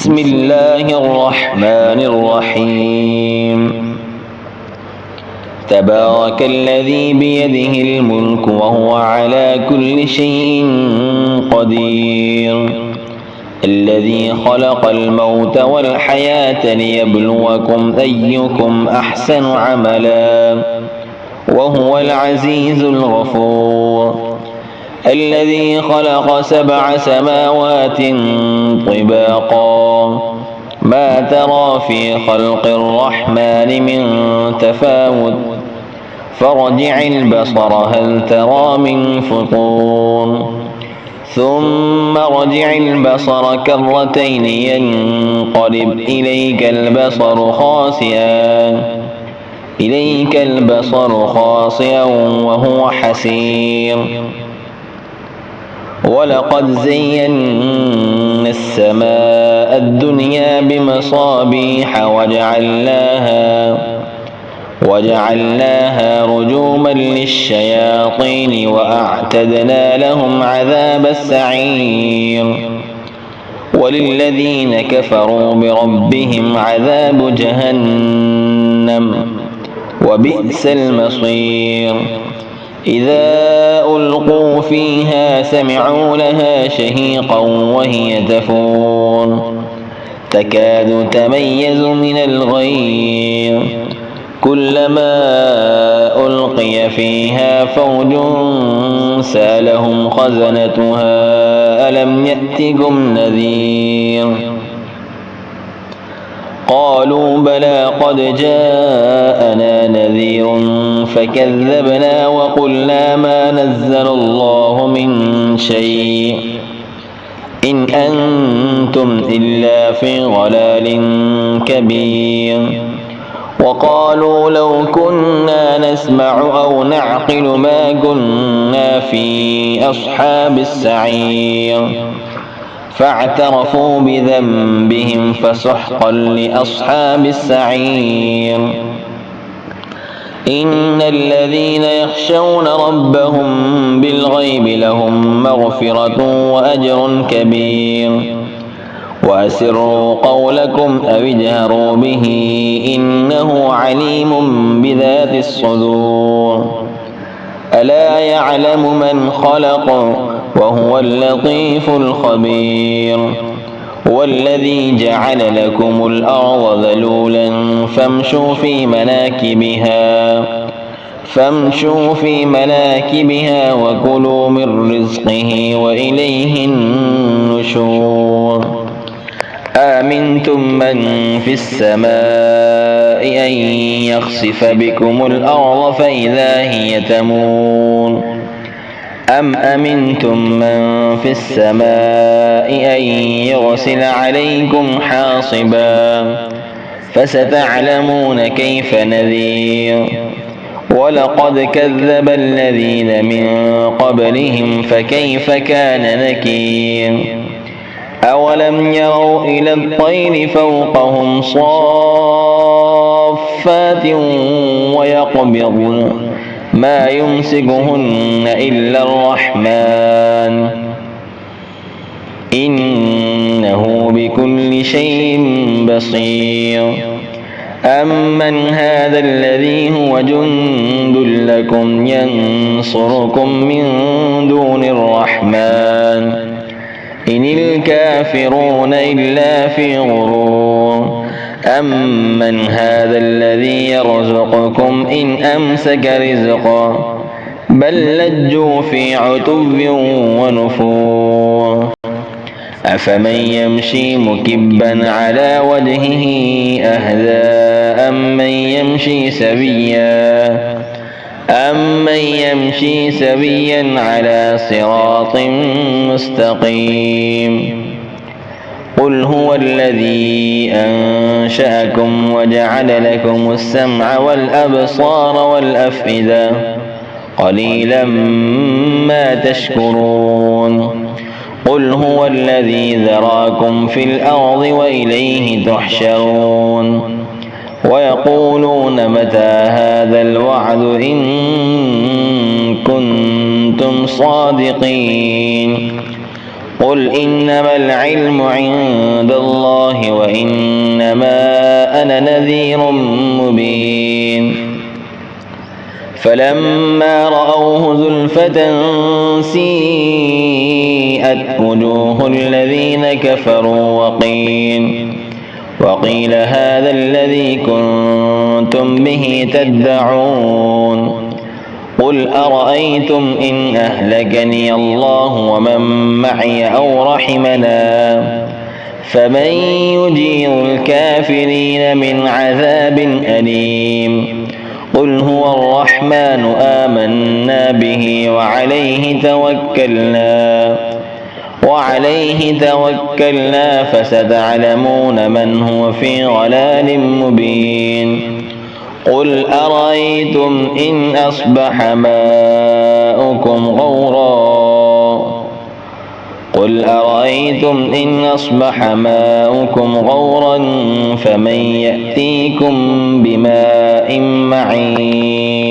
بسم الله الرحمن الرحيم. تبارك الذي بيده الملك وهو على كل شيء قدير، الذي خلق الموت والحياة ليبلوكم أيكم أحسن عملا وهو العزيز الغفور. الذي خلق 7 سماوات طباقا ما ترى في خلق الرحمن من تفاوت فارجع البصر هل ترى من فطور ثم ارجع البصر كرتين ينقلب إليك البصر خاسئا وهو حسير. ولقد زينا السماء الدنيا بمصابيح وجعلناها رجوما للشياطين وأعتدنا لهم عذاب السعير. وللذين كفروا بربهم عذاب جهنم وبئس المصير. إذا ألقوا فيها سمعوا لها شهيقا وهي تفور تكاد تميز من الغيظ كلما ألقي فيها فوج سألهم خزنتها ألم يأتكم نذير قالوا بلى قد جاءنا نذير فكذبنا وقلنا ما نزل الله من شيء إن أنتم إلا في ضلال كبير. وقالوا لو كنا نسمع أو نعقل ما كنا في أصحاب السعير فاعترفوا بذنبهم فسحقا لأصحاب السعير. إن الذين يخشون ربهم بالغيب لهم مغفرة وأجر كبير. وأسروا قولكم أو اجهروا به إنه عليم بذات الصدور. ألا يعلم من خلق وهو اللطيف الخبير. والذي جعل لكم الأرض ذلولا فامشوا في مناكبها وكلوا من رزقه وإليه النشور. آمنتم من في السماء أن يخسف بكم الأرض فإذا هي تمور أم أمنتم من في السماء أن يرسل عليكم حاصبا فستعلمون كيف نذير. ولقد كذب الذين من قبلهم فكيف كان نكير. أولم يروا إلى الطير فوقهم صافات ويقبضن ما يمسكهن إلا الرحمن إنه بكل شيء بصير. أمن هذا الذي هو جند لكم ينصركم من دون الرحمن إن الكافرون إلا في غرور. أمن هذا الذي يرزقكم إن أمسك رزقا بل لجوا في عتو ونفور. أفمن يمشي مكبا على وجهه أهدى أمن يمشي سويا على صراط مستقيم. قل هو الذي أنشأكم وجعل لكم السمع والأبصار والأفئدة قليلا ما تشكرون. قل هو الذي ذراكم في الأرض وإليه تحشرون. ويقولون متى هذا الوعد إن كنتم صادقين. قل إنما العلم عند الله وإنما أنا نذير مبين فلما رأوه زلفة سيئت وجوه الذين كفروا وقيل هذا الذي كنتم به تدعون قل أرأيتم إن أهلكني الله ومن معي أو رحمنا فمن يجير الكافرين من عذاب أليم قل هو الرحمن آمنا به وعليه توكلنا فستعلمون من هو في ضلال مبين قل أرأيتم إن أصبح ماؤكم غورا فمن يأتيكم بماء معين